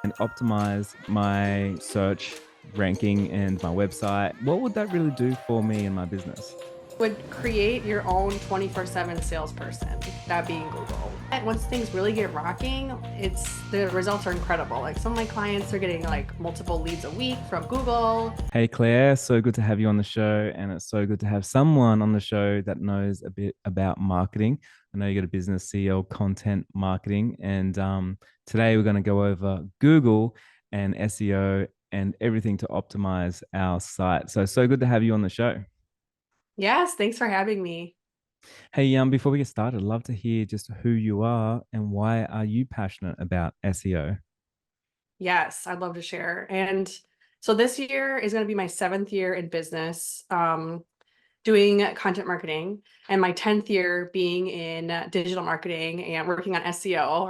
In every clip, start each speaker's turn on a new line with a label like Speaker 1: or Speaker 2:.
Speaker 1: and optimize my search ranking and my website, what would that really do for me and my business?
Speaker 2: Would create your own 24/7 salesperson, that being Google. And once things really get rocking, the results are incredible. Like some of my clients are getting like multiple leads a week from Google.
Speaker 1: Hey, Claire, so good to have you on the show. And it's so good to have someone on the show that knows a bit about marketing. I know you got a business, CEO, content marketing. And today we're going to go over Google and SEO and everything to optimize our site. So good to have you on the show.
Speaker 2: Yes, thanks for having me.
Speaker 1: Hey, before we get started, I'd love to hear just who you are and why are you passionate about SEO?
Speaker 2: Yes, I'd love to share. And so this year is going to be my 7th year in business, doing content marketing, and my 10th year being in digital marketing and working on SEO.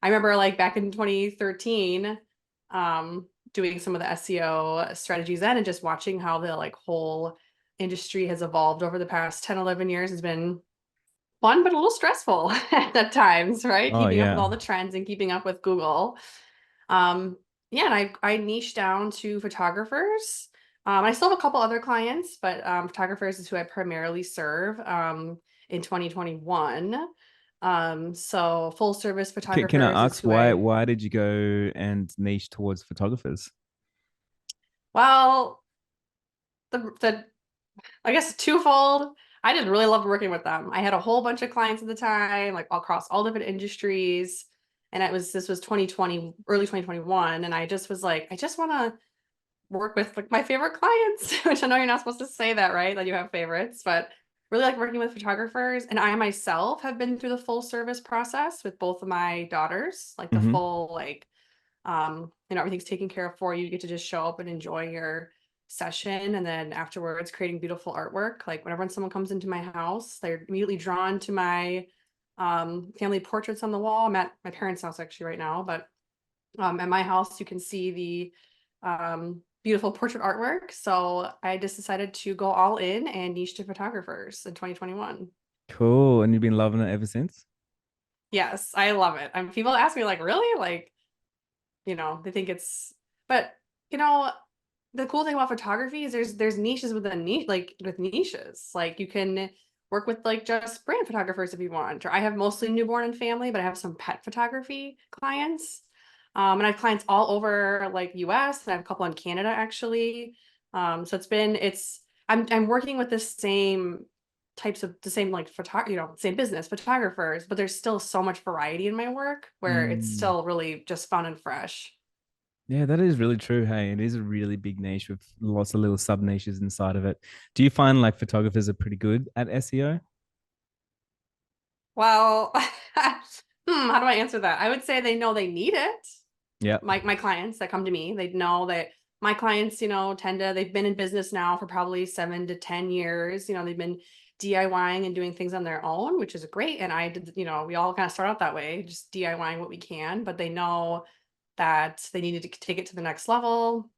Speaker 2: I remember like back in 2013, doing some of the SEO strategies then and just watching how the like whole industry has evolved over the past 10, 11 years has been fun, but a little stressful at times, right?
Speaker 1: Oh,
Speaker 2: Keeping up with
Speaker 1: yeah.
Speaker 2: all the trends and keeping up with Google. Um, yeah, and I niche down to photographers. I still have a couple other clients, but photographers is who I primarily serve in 2021. So full service
Speaker 1: Can
Speaker 2: photographers
Speaker 1: I
Speaker 2: is
Speaker 1: ask
Speaker 2: who I,
Speaker 1: why did you go and niche towards photographers?
Speaker 2: well, the I guess twofold. I just really loved working with them. I had a whole bunch of clients at the time, like across all different industries. And this was 2020, early 2021. And I just was like, I just want to work with like my favorite clients, which I know you're not supposed to say that, right? That you have favorites, but really like working with photographers. And I myself have been through the full service process with both of my daughters, like the
Speaker 1: Hmm.
Speaker 2: full like everything's taken care of for you. You get to just show up and enjoy your session. And then afterwards, creating beautiful artwork. Like whenever someone comes into my house, they're immediately drawn to my family portraits on the wall. I'm at my parents' house actually right now, but at my house, you can see the beautiful portrait artwork. So I just decided to go all in and niche to photographers in 2021.
Speaker 1: Cool. And you've been loving it ever since?
Speaker 2: Yes, I love it. People ask me like, really? Like, they think but you know, the cool thing about photography is there's niches within niche, like with niches. Like you can work with like just brand photographers if you want. Or I have mostly newborn and family, but I have some pet photography clients. And I have clients all over like US, and I have a couple in Canada actually. So I'm working with the same like same business photographers, but there's still so much variety in my work where it's
Speaker 1: Mm.
Speaker 2: still really just fun and fresh.
Speaker 1: Yeah, that is really true. Hey, it is a really big niche with lots of little sub niches inside of it. Do you find like photographers are pretty good at SEO?
Speaker 2: Well, how do I answer that? I would say they know they need it.
Speaker 1: Yeah.
Speaker 2: My clients that come to me, they know that my clients, they've been in business now for probably 7 to 10 years. They've been DIYing and doing things on their own, which is great. And I did, we all kind of start out that way, just DIYing what we can, but they know that they needed to take it to the next level.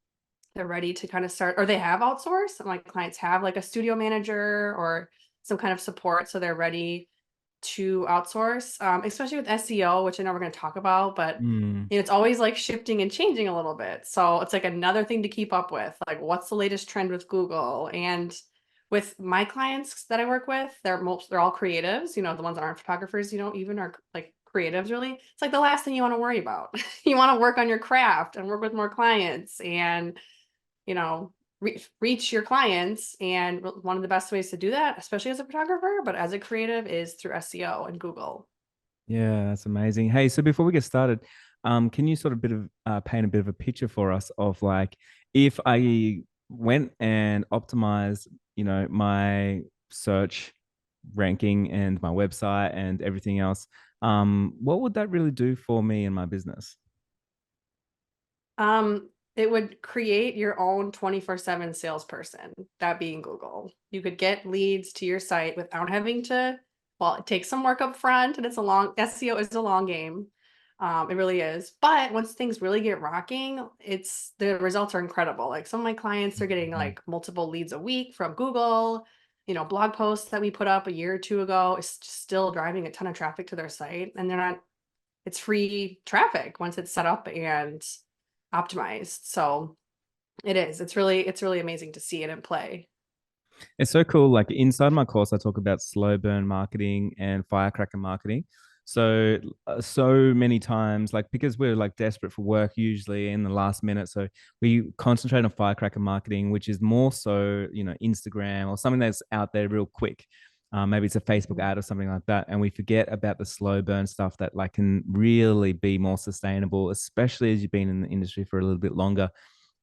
Speaker 2: They're ready to kind of start, or they have outsourced. And my clients have like a studio manager or some kind of support. So they're ready to outsource, especially with SEO, which I know we're going to talk about, but
Speaker 1: Mm.
Speaker 2: it's always like shifting and changing a little bit. So it's like another thing to keep up with. Like, what's the latest trend with Google? And with my clients that I work with, they're all creatives. The ones that aren't photographers, even are like creatives. Really, it's like the last thing you want to worry about. You want to work on your craft and work with more clients, and you know, reach your clients. And one of the best ways to do that, especially as a photographer, but as a creative, is through SEO and Google.
Speaker 1: Yeah, that's amazing. Hey, so before we get started, can you sort of bit of paint a bit of a picture for us of like if I went and optimized, my search ranking and my website and everything else, what would that really do for me and my business?
Speaker 2: It would create your own 24/7 salesperson, that being Google. You could get leads to your site without having to, well, it takes some work up front and SEO is a long game. It really is. But once things really get rocking, the results are incredible. Like some of my clients are getting
Speaker 1: Mhm.
Speaker 2: like multiple leads a week from Google. Blog posts that we put up a year or two ago is still driving a ton of traffic to their site, and they're not it's free traffic once it's set up and optimized. So it's really amazing to see it in play.
Speaker 1: It's so cool. Like inside my course, I talk about slow burn marketing and firecracker marketing. So, so many times, like because we're like desperate for work usually in the last minute. So we concentrate on firecracker marketing, which is more so, Instagram or something that's out there real quick. Maybe it's a Facebook
Speaker 2: Mhm.
Speaker 1: ad or something like that. And we forget about the slow burn stuff that like can really be more sustainable, especially as you've been in the industry for a little bit longer.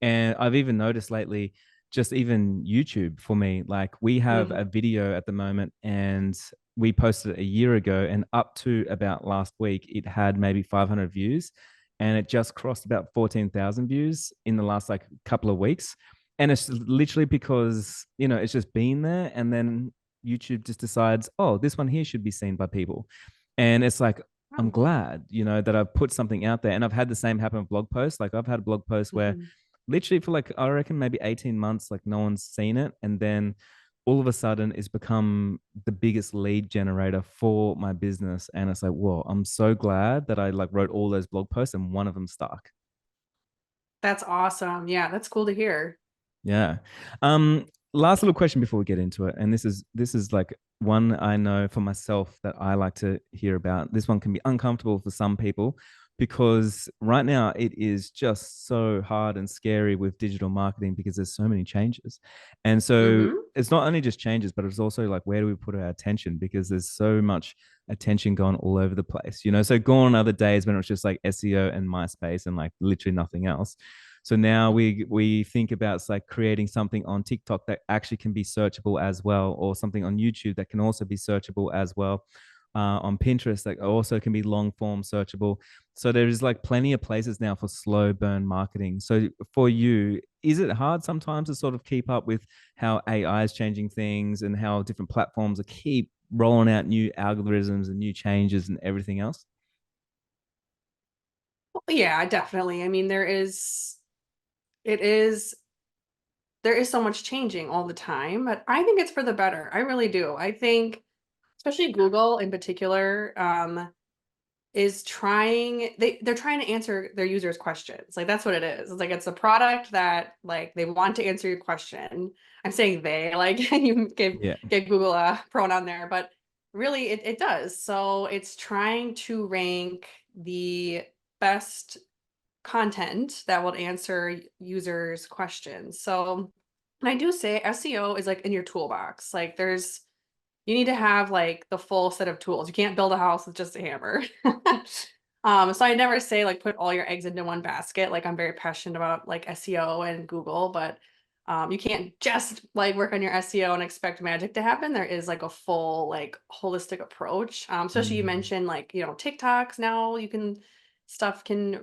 Speaker 1: And I've even noticed lately, just even YouTube for me, like we have
Speaker 2: Mhm.
Speaker 1: a video at the moment and we posted it a year ago, and up to about last week, it had maybe 500 views and it just crossed about 14,000 views in the last like couple of weeks. And it's literally because, it's just been there. And then YouTube just decides, oh, this one here should be seen by people. And it's like, I'm
Speaker 2: Oh.
Speaker 1: glad, that I've put something out there. And I've had the same happen with blog posts. Like I've had blog posts where
Speaker 2: Mhm.
Speaker 1: literally for like I reckon maybe 18 months, like no one's seen it. And then all of a sudden it's become the biggest lead generator for my business. And it's like, whoa, I'm so glad that I like wrote all those blog posts and one of them stuck.
Speaker 2: That's awesome. Yeah, that's cool to hear.
Speaker 1: Yeah. Last little question before we get into it, and this is like one I know for myself that I like to hear about. This one can be uncomfortable for some people because right now it is just so hard and scary with digital marketing because there's so many changes. And so
Speaker 2: Mhm.
Speaker 1: it's not only just changes, but it's also like where do we put our attention because there's so much attention going all over the place. So gone other days when it was just like SEO and MySpace and like literally nothing else. So now we think about like creating something on TikTok that actually can be searchable as well, or something on YouTube that can also be searchable as well. On Pinterest that also can be long form searchable. So there's like plenty of places now for slow burn marketing. So for you, is it hard sometimes to sort of keep up with how AI is changing things and how different platforms are keep rolling out new algorithms and new changes and everything else?
Speaker 2: Yeah, definitely. I mean, it is there is so much changing all the time, but I think it's for the better. I really do. I think especially Google in particular, is they're trying to answer their users' questions. Like that's what it is. It's like it's a product that like they want to answer your question. I'm saying they, like you
Speaker 1: Yeah,
Speaker 2: give Google a pronoun there, but really it does. So it's trying to rank the best content that will answer users' questions. So, and I do say SEO is like in your toolbox. Like you need to have like the full set of tools. You can't build a house with just a hammer. So I never say like put all your eggs into one basket. Like I'm very passionate about like SEO and Google, but you can't just like work on your SEO and expect magic to happen. There is like a full like holistic approach. Especially you
Speaker 1: mm,
Speaker 2: mentioned like TikToks now you can stuff can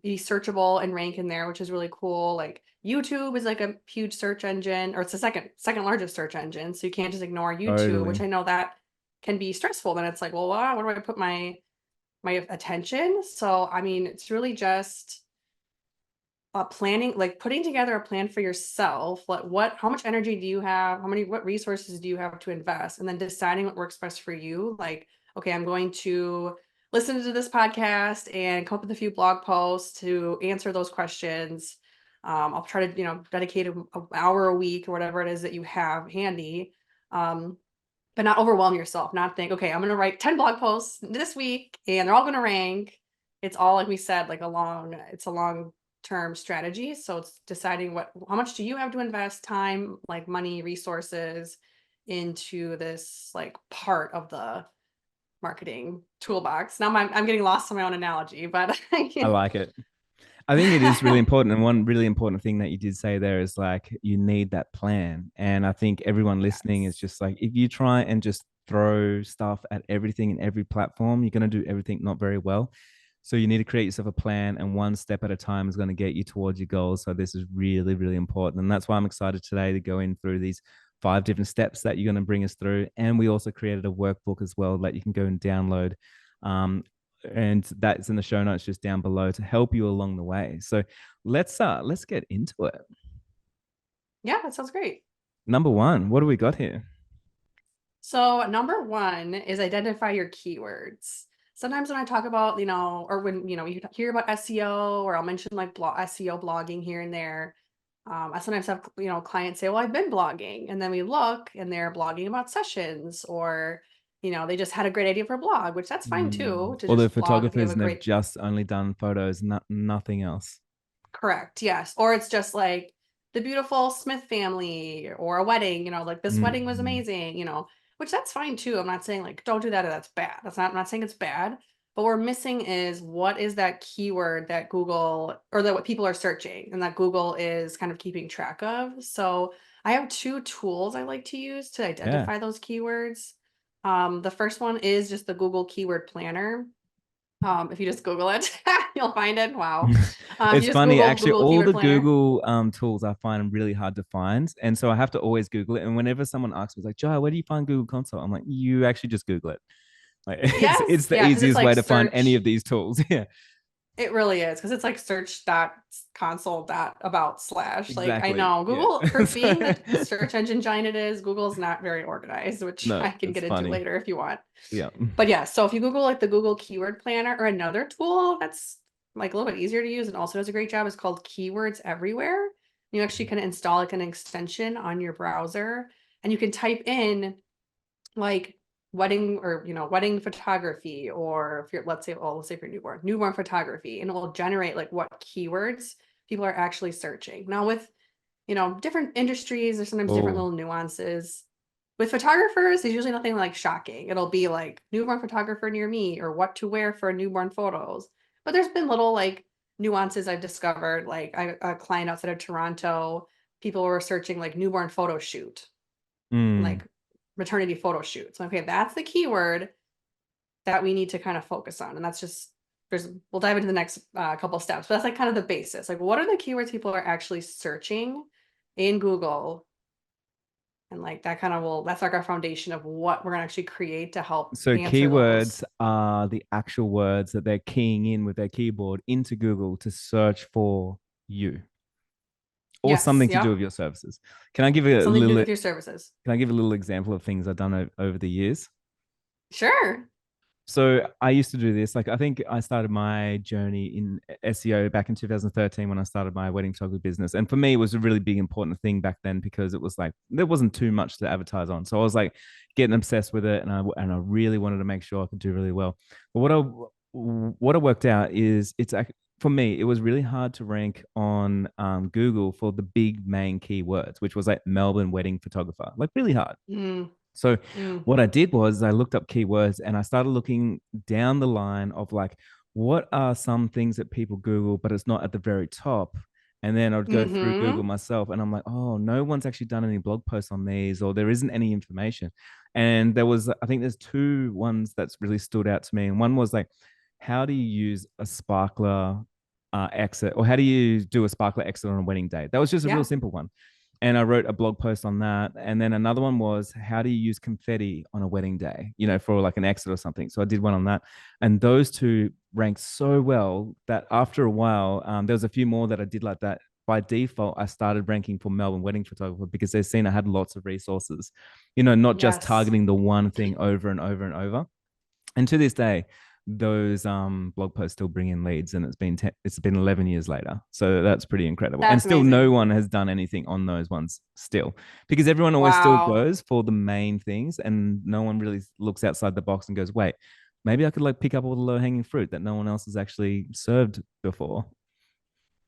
Speaker 2: be searchable and rank in there, which is really cool. Like YouTube is like a huge search engine, or it's the second largest search engine. So you can't just ignore YouTube, which
Speaker 1: totally.
Speaker 2: I know that can be stressful. Then it's like, well, wow, where do I put my attention? So I mean, it's really just planning, like putting together a plan for yourself. Like how much energy do you have? What resources do you have to invest? And then deciding what works best for you. Like, okay, I'm going to listen to this podcast and come up with a few blog posts to answer those questions. I'll try to, dedicate an hour a week or whatever it is that you have handy. Um, but not overwhelm yourself, not think, okay, I'm going to write 10 blog posts this week and they're all going to rank. It's all, like we said, like it's a long term strategy. So it's deciding how much do you have to invest time, like money, resources into this like part of the marketing toolbox. Now I'm getting lost in my own analogy, but
Speaker 1: I like it. I think it is really important. And one really important thing that you did say there is like you need that plan. And I think everyone listening is
Speaker 2: yes.
Speaker 1: just like, if you try and just throw stuff at everything in every platform, you're going to do everything not very well. So you need to create yourself a plan, and one step at a time is going to get you towards your goals. So this is really, really important. And that's why I'm excited today to go in through these 5 different steps that you're going to bring us through. And we also created a workbook as well that you can go and download. Um, and that's in the show notes just down below to help you along the way. So let's get into it.
Speaker 2: Yeah, that sounds great.
Speaker 1: Number one, what do we got here?
Speaker 2: So number one is identify your keywords. sometimes when I talk about, or when, you hear about SEO, or I'll mention like SEO blogging here and there. I sometimes have, clients say, well, I've been blogging. And then we look and they're blogging about sessions, or, they just had a great idea for a blog, which that's fine too, to
Speaker 1: Or the
Speaker 2: just blog if you have
Speaker 1: photographers
Speaker 2: a
Speaker 1: and they've
Speaker 2: great.
Speaker 1: just only done photos, nothing else.
Speaker 2: Correct. Yes. Or it's just like the beautiful Smith family or a wedding, like this wedding was
Speaker 1: Mm.
Speaker 2: amazing, which that's fine too. I'm not saying like don't do that or that's bad. I'm not saying it's bad. But what we're missing is what is that keyword that Google, or that what people are searching and that Google is kind of keeping track of. So I have two tools I like to use to
Speaker 1: Yeah.
Speaker 2: identify those keywords. The first one is just the Google Keyword Planner. If you just Google it, you'll find it. Wow. You
Speaker 1: It's
Speaker 2: just
Speaker 1: funny, actually,
Speaker 2: Google
Speaker 1: all
Speaker 2: Keyword
Speaker 1: the
Speaker 2: Planner.
Speaker 1: Google tools I find really hard to find. And so I have to always Google it. And whenever someone asks me, like, Joe, where do you find Google Console? I'm like, you actually just Google it. Like, it's
Speaker 2: Yes,
Speaker 1: the
Speaker 2: yeah, because it's
Speaker 1: easiest
Speaker 2: like
Speaker 1: way to find any of
Speaker 2: search.
Speaker 1: these tools. Yeah,
Speaker 2: It really is, because it's like search dot console dot about slash. Like I
Speaker 1: exactly.
Speaker 2: know
Speaker 1: Yeah.
Speaker 2: Google, for
Speaker 1: So-
Speaker 2: being the search engine giant it is, Google's not very organized, which
Speaker 1: no,
Speaker 2: I can
Speaker 1: it's
Speaker 2: get into
Speaker 1: funny.
Speaker 2: later if you want.
Speaker 1: Yeah.
Speaker 2: But yeah, so if you Google like the Google Keyword Planner, or another tool that's like a little bit easier to use and also does a great job, is called Keywords Everywhere. You actually can install like an extension on your browser, and you can type in like wedding, or wedding photography, or if you're, let's say for newborn photography, and it will generate like what keywords people are actually searching. Now with different industries, there's sometimes different
Speaker 1: Oh,
Speaker 2: little nuances. With photographers, there's usually nothing like shocking. It'll be like newborn photographer near me, or what to wear for newborn photos. But there's been little like nuances I've discovered. Like a client outside of Toronto, people were searching like newborn photo shoot, and
Speaker 1: mm.
Speaker 2: like maternity photo shoot. So okay, that's the keyword that we need to kind of focus on. And that's just, we'll dive into the next couple of steps, but that's like kind of the basis. Like, what are the keywords people are actually searching in Google? And like that kind of that's like our foundation of what we're gonna actually create to help
Speaker 1: So
Speaker 2: answer those.
Speaker 1: keywords are the actual words that they're keying in with their keyboard into Google to search for you or
Speaker 2: Yes,
Speaker 1: something to do
Speaker 2: yep.
Speaker 1: with your services. Can I give a
Speaker 2: Something to do
Speaker 1: little
Speaker 2: with your services.
Speaker 1: can I give a little example of things I've done over the years?
Speaker 2: Sure.
Speaker 1: So I used to do this. Like I think I started my journey in SEO back in 2013 when I started my wedding photography business. And for me, it was a really big important thing back then because it was like there wasn't too much to advertise on. So I was like getting obsessed with it, and I really wanted to make sure I could do really well. But what I worked out is for me, it was really hard to rank on Google for the big main keywords, which was like Melbourne wedding photographer, like really hard.
Speaker 2: Mm,
Speaker 1: So
Speaker 2: mm,
Speaker 1: what I did was I looked up keywords and I started looking down the line of like what are some things that people Google, but it's not at the very top. And then I'd go through Google
Speaker 2: mm-hmm.
Speaker 1: myself and I'm like, oh, no one's actually done any blog posts on these, or there isn't any information. And there was, I think there's two ones that's really stood out to me. And one was like, how do you use a sparkler exit, or how do you do a sparkler exit on a wedding day? That was just a real
Speaker 2: Yeah.
Speaker 1: simple one, and I wrote a blog post on that. And then another one was how do you use confetti on a wedding day, for like an exit or something. So I did one on that, and those two ranked so well that after a while, there was a few more that I did like that. By default, I started ranking for Melbourne wedding photographer because they've seen I had lots of resources, not just
Speaker 2: Yes.
Speaker 1: targeting the one thing over and over and over. And to this day, those blog posts still bring in leads, and it's been 11 years later, so that's pretty incredible. And
Speaker 2: That's
Speaker 1: still no
Speaker 2: amazing.
Speaker 1: one has done anything on those ones still, because everyone always still
Speaker 2: Wow.
Speaker 1: goes for the main things, and no one really looks outside the box and goes, wait, maybe I could like pick up all the low hanging fruit that no one else has actually served before.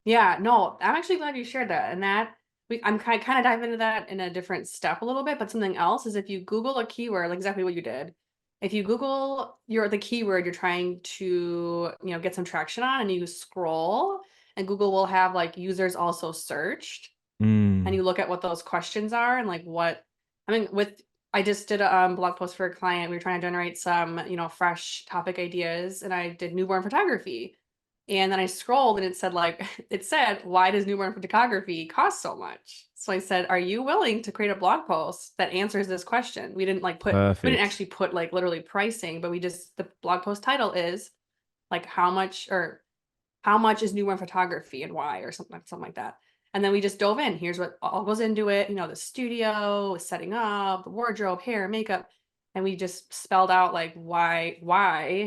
Speaker 2: Yeah, no, I'm actually glad you shared that. And that I'm kind of diving into that in a different step a little bit, but something else is if you Google a keyword, like exactly what you did, if you Google the keyword you're trying to, get some traction on, and you scroll, and Google will have like users also searched, and
Speaker 1: Mm,
Speaker 2: you look at what those questions are, and like what, I mean, I just did a blog post for a client. We were trying to generate some, fresh topic ideas, and I did newborn photography. And then I scrolled and it said like it said, why does newborn photography cost so much? So I said, are you willing to create a blog post that answers this question? We didn't
Speaker 1: perfect.
Speaker 2: actually put like literally pricing, but the blog post title is like how much is newborn photography and why, or something like that. And then we just dove in. Here's what all goes into it, the studio, setting up, the wardrobe, hair, makeup. and we just spelled out like why,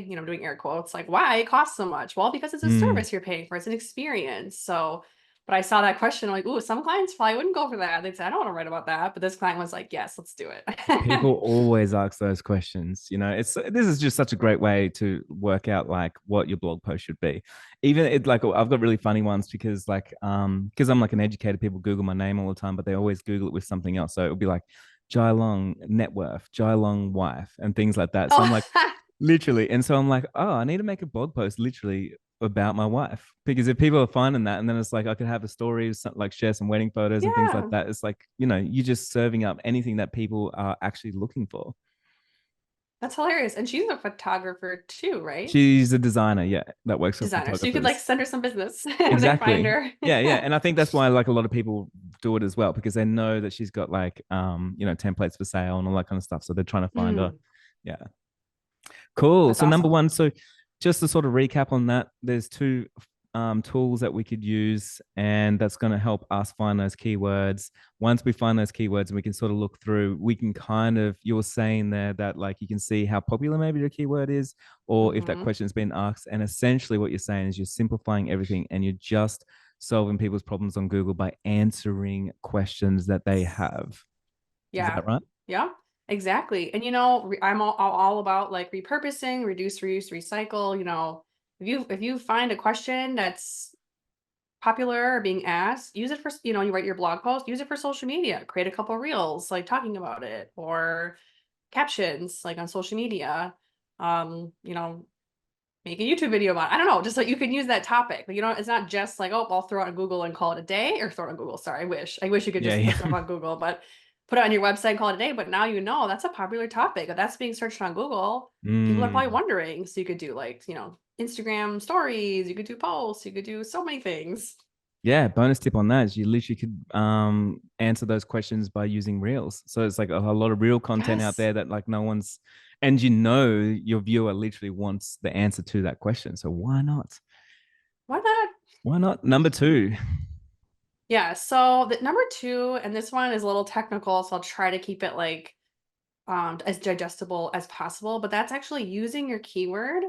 Speaker 2: you know, I'm doing air quotes, like why it costs so much. Well, because it's a
Speaker 1: Mm.
Speaker 2: service you're paying for, it's an experience. So, but I saw that question, I'm like, ooh, some clients probably wouldn't go for that. They'd say, I don't want to write about that. But this client was like, yes, let's do
Speaker 1: People
Speaker 2: it.
Speaker 1: always ask those questions. You know, this is just such a great way to work out like what your blog post should be. Even it like I've got really funny ones because I'm like an educator, people Google my name all the time, but they always Google it with something else. So it'll be like Jai Long net worth, Jai Long wife, and things like that. So I'm
Speaker 2: Oh,
Speaker 1: like, literally. And so I'm like, oh, I need to make a blog post literally about my wife. Because if people are finding that, and then it's like I could have a story, like share some wedding photos and things like
Speaker 2: yeah,
Speaker 1: that. It's like, you're just serving up anything that people are actually looking for.
Speaker 2: that's hilarious. And she's a photographer too, right?
Speaker 1: She's a designer, yeah, that works for
Speaker 2: Designer. So you could like
Speaker 1: photographers.
Speaker 2: send her some business if they find
Speaker 1: Exactly.
Speaker 2: her.
Speaker 1: Yeah, yeah. And I think that's why like a lot of people do it as well, because they know that she's got like templates for sale and all that kind of stuff. So they're trying to find her.
Speaker 2: Mm,
Speaker 1: Yeah. Cool.
Speaker 2: that's
Speaker 1: So number
Speaker 2: awesome.
Speaker 1: one, so just to sort of recap on that, there's two tools that we could use, and that's going to help us find those keywords. Once we find those keywords and we can sort of look through, we can kind of, you're saying there that like you can see how popular maybe your keyword is, or if that
Speaker 2: Hmm.
Speaker 1: question's been asked. And essentially what you're saying is you're simplifying everything and you're just solving people's problems on Google by answering questions that they have. Is
Speaker 2: Yeah.
Speaker 1: that right?
Speaker 2: Yeah, exactly. And you know, I'm all about like repurposing, reduce, reuse, recycle. You know, if you find a question that's popular or being asked, use it for, you know, you write your blog post, use it for social media, create a couple reels like talking about it, or captions like on social media. You know, make a YouTube video about it. I don't know, just so you can use that topic. But you know, it's not just like, oh, I'll throw it on Google and call it a day, or throw it on Google. Sorry, I wish you could
Speaker 1: Yeah,
Speaker 2: just put
Speaker 1: yeah.
Speaker 2: stuff on Google, but put it on your website and call it a day. But now you know that's a popular topic. If that's being searched on Google, people are probably
Speaker 1: Mm.
Speaker 2: wondering. So you could do like, you know, Instagram stories, you could do posts, you could do so many things.
Speaker 1: Yeah, bonus tip on that is you literally could answer those questions by using reels. So it's like a lot of real content out
Speaker 2: Yes.
Speaker 1: there that like no one's, and your viewer literally wants the answer to that question. So why not?
Speaker 2: Why not?
Speaker 1: Why not? Number two.
Speaker 2: Yeah. So the number two, and this one is a little technical, so I'll try to keep it like as digestible as possible, but that's actually using your keyword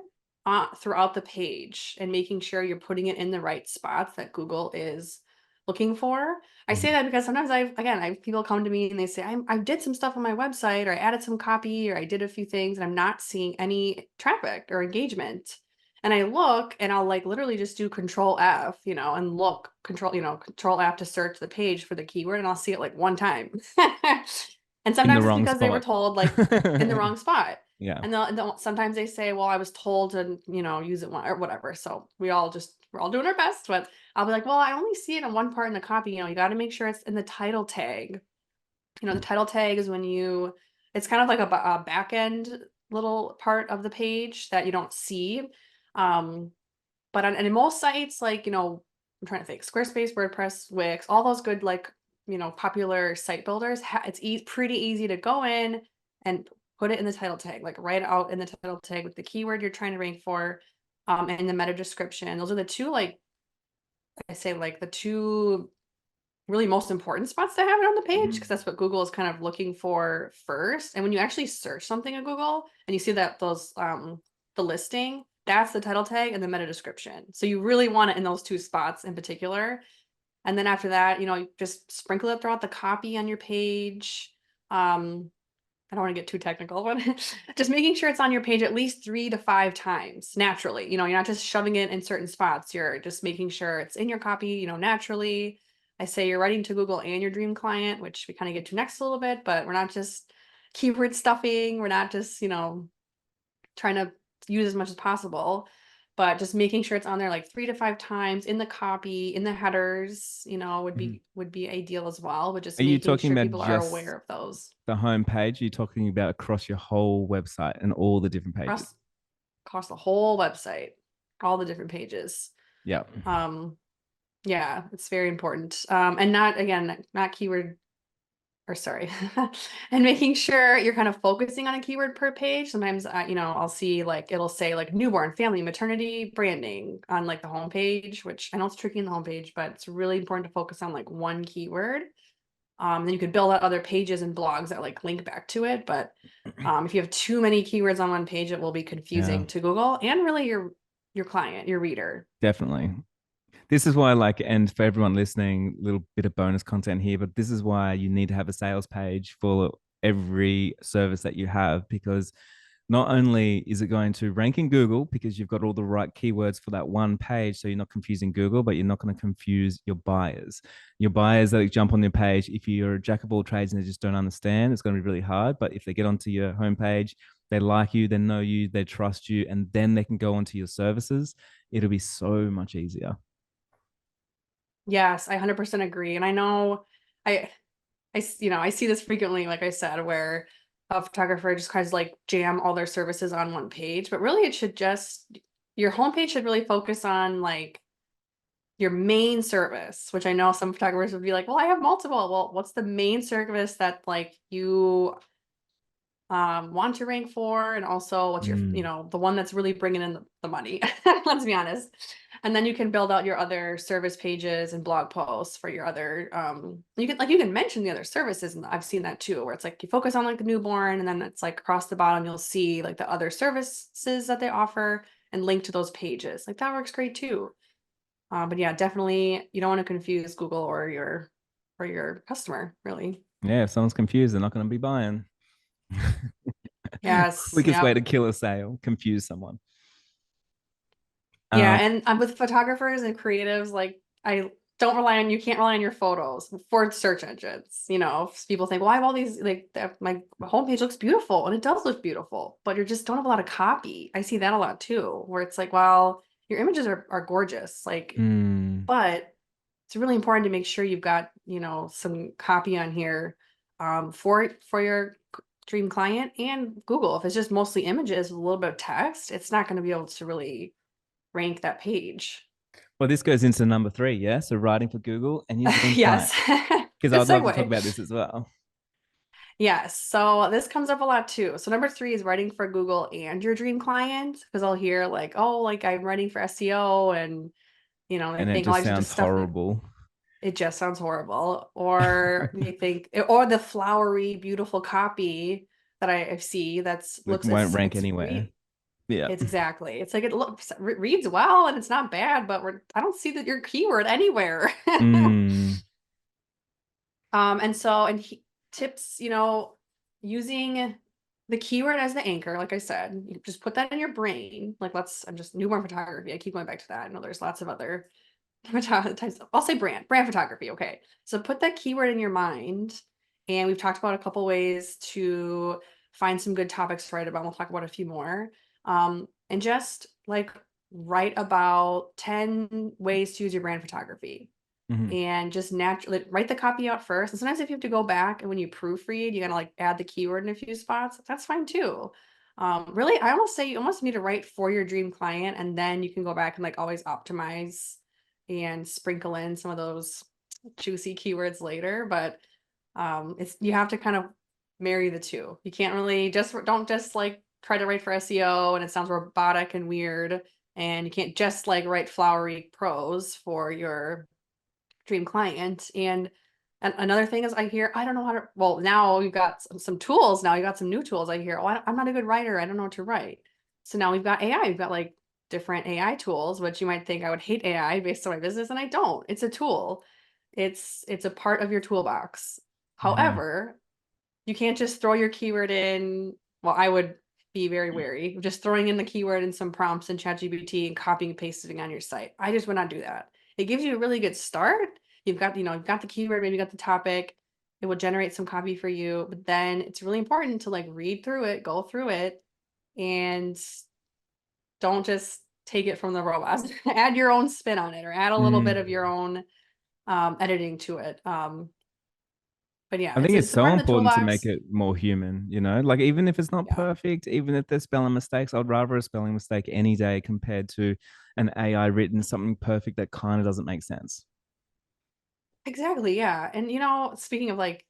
Speaker 2: throughout the page and making sure you're putting it in the right spots that Google is looking for. I say
Speaker 1: Mhm.
Speaker 2: that because sometimes I have people come to me and they say, I did some stuff on my website, or I added some copy, or I did a few things, and I'm not seeing any traffic or engagement. And I look and I'll like literally just do control F, you know, and look control F to search the page for the keyword, and I'll see it like one time. And
Speaker 1: In the
Speaker 2: sometimes it's
Speaker 1: wrong
Speaker 2: because they were
Speaker 1: spot.
Speaker 2: told like in the wrong spot.
Speaker 1: Yeah.
Speaker 2: And they'll sometimes they say, well, I was told to, you know, use it one or whatever. So we're all doing our best, but I'll be like, well, I only see it in one part in the copy. You know, you got to make sure it's in the title tag. You know, the title tag is when it's kind of like a back end little part of the page that you don't see. Um, but and in most sites, like, you know, I'm trying to think, Squarespace, WordPress, Wix, all those good, like, you know, popular site builders, it's pretty easy to go in and put it in the title tag, like write out in the title tag with the keyword you're trying to rank for, and the meta description. Those are the two, like, I say, like the two really most important spots to have it on the page, because
Speaker 1: Mhm.
Speaker 2: that's what Google is kind of looking for first. And when you actually search something in Google and you see that the listing, that's the title tag and the meta description. So you really want it in those two spots in particular. And then after that, you know, you just sprinkle it throughout the copy on your page. I don't want to get too technical, but just making sure it's on your page at least 3 to 5 times naturally. You know, you're not just shoving it in certain spots. You're just making sure it's in your copy, you know, naturally. I say you're writing to Google and your dream client, which we kind of get to next a little bit, but we're not just keyword stuffing. We're not just, you know, trying to use as much as possible, but just making sure it's on there like 3 to 5 times in the copy, in the headers, you know,
Speaker 1: Mhm.
Speaker 2: would be ideal as well, but just
Speaker 1: Are you
Speaker 2: making
Speaker 1: talking
Speaker 2: sure
Speaker 1: about
Speaker 2: people are
Speaker 1: just
Speaker 2: aware of those.
Speaker 1: the home page? Are you talking about across your whole website and all the different pages?
Speaker 2: Across the whole website, all the different pages.
Speaker 1: Yeah.
Speaker 2: Um, yeah, it's very important. And not again, not keyword or sorry, and making sure you're kind of focusing on a keyword per page. Sometimes, you know, I'll see like it'll say like newborn, family, maternity, branding on like the homepage, which I know it's tricky in the homepage, but it's really important to focus on like one keyword. Then you could build out other pages and blogs that like link back to it. But if you have too many keywords on one page, it will be
Speaker 1: Yeah,
Speaker 2: confusing to Google and really your client, your reader.
Speaker 1: definitely. This is why, like, and for everyone listening, a little bit of bonus content here, but this is why you need to have a sales page for every service that you have, because not only is it going to rank in Google because you've got all the right keywords for that one page, so you're not confusing Google, but you're not going to confuse your buyers. Your buyers that jump on your page, if you're a jack of all trades and they just don't understand, it's going to be really hard. But if they get onto your homepage, they like you, they know you, they trust you, and then they can go onto your services, it'll be so much easier.
Speaker 2: Yes, I 100% agree. And I know I I see this frequently, like I said, where a photographer just kind of like jam all their services on one page, but really it should just your homepage should really focus on like your main service, which I know some photographers would be like, well, I have multiple. Well, what's the main service that like you want to rank for, and also what's your
Speaker 1: Mm.
Speaker 2: the one that's really bringing in the money. Let's be honest. And then you can build out your other service pages and blog posts for your other you can mention the other services, and I've seen that too, where it's like you focus on like the newborn, and then it's like across the bottom you'll see like the other services that they offer and link to those pages. Like that works great too. But yeah, definitely you don't want to confuse Google or your customer, really.
Speaker 1: Yeah, if someone's confused, they're not going to be buying.
Speaker 2: Yes,
Speaker 1: Quickest way
Speaker 2: yep.
Speaker 1: to kill a sale, confuse someone.
Speaker 2: Yeah,
Speaker 1: Um,
Speaker 2: and with photographers and creatives, like I don't rely on you can't rely on your photos for search engines. People think, well, I have all these my homepage looks beautiful, and it does look beautiful, but you just don't have a lot of copy. I see that a lot too, where it's like, well, your images are gorgeous, like,
Speaker 1: mm,
Speaker 2: but it's really important to make sure you've got, some copy on here for your dream client and Google. If it's just mostly images with a little bit of text, it's not going to be able to really rank that page.
Speaker 1: well, this goes into number three, yeah. So writing for Google and your dream client,
Speaker 2: Yes.
Speaker 1: because
Speaker 2: Good
Speaker 1: I'd love to talk
Speaker 2: segue.
Speaker 1: about this as well.
Speaker 2: Yes. So this comes up a lot too. So number three is writing for Google and your dream client. Because I'll hear like, oh, like I'm writing for SEO, and they
Speaker 1: And it
Speaker 2: think, oh, I
Speaker 1: just
Speaker 2: should
Speaker 1: sounds
Speaker 2: just stuff it.
Speaker 1: horrible.
Speaker 2: It just sounds horrible. Or they think, or the flowery, beautiful copy that I see that's
Speaker 1: It
Speaker 2: looks
Speaker 1: won't rank
Speaker 2: it's
Speaker 1: anywhere. Yeah.
Speaker 2: it's exactly. It's like it looks reads well and it's not bad, but I don't see that your keyword anywhere.
Speaker 1: Mm,
Speaker 2: Tips, using the keyword as the anchor, like I said, you just put that in your brain. Like I'm just newborn photography. I keep going back to that. I know there's lots of other types. I'll say brand photography. Okay. So put that keyword in your mind. And we've talked about a couple ways to find some good topics to write about. We'll talk about a few more. And just like write about 10 ways to use your brand photography,
Speaker 1: mhm.
Speaker 2: and just naturally write the copy out first. And sometimes if you have to go back and when you proofread, you gotta like add the keyword in a few spots. That's fine too. Really, I almost say you almost need to write for your dream client, and then you can go back and like always optimize and sprinkle in some of those juicy keywords later. But it's you have to kind of marry the two. You can't really don't just like try to write for SEO and it sounds robotic and weird. And you can't just like write flowery prose for your dream client. And another thing is I hear, I don't know how to, well, now we've got some tools. Now you got some new tools. I hear, oh, I'm not a good writer. I don't know what to write. So now we've got AI. We've got like different AI tools, which you might think I would hate AI based on my business. And I don't. It's a tool. It's a part of your toolbox.
Speaker 1: Yeah.
Speaker 2: However, you can't just throw your keyword in. Well, I would be very wary of just throwing in the keyword in some prompts in ChatGPT and copying and pasting on your site. I just would not do that. It gives you a really good start. You've got the keyword, maybe you got the topic. It will generate some copy for you, but then it's really important to like read through it, go through it, and don't just take it from the robots. Add your own spin on it, or add a little bit of your
Speaker 1: Mm.
Speaker 2: own editing to it. But yeah,
Speaker 1: I think it's
Speaker 2: it's a
Speaker 1: so
Speaker 2: part of the
Speaker 1: important to make
Speaker 2: toolbox.
Speaker 1: it more human, like even if it's not
Speaker 2: Yeah.
Speaker 1: perfect, even if there's spelling mistakes, I'd rather a spelling mistake any day compared to an AI written something perfect that kind of doesn't make sense.
Speaker 2: Exactly, yeah. And speaking of like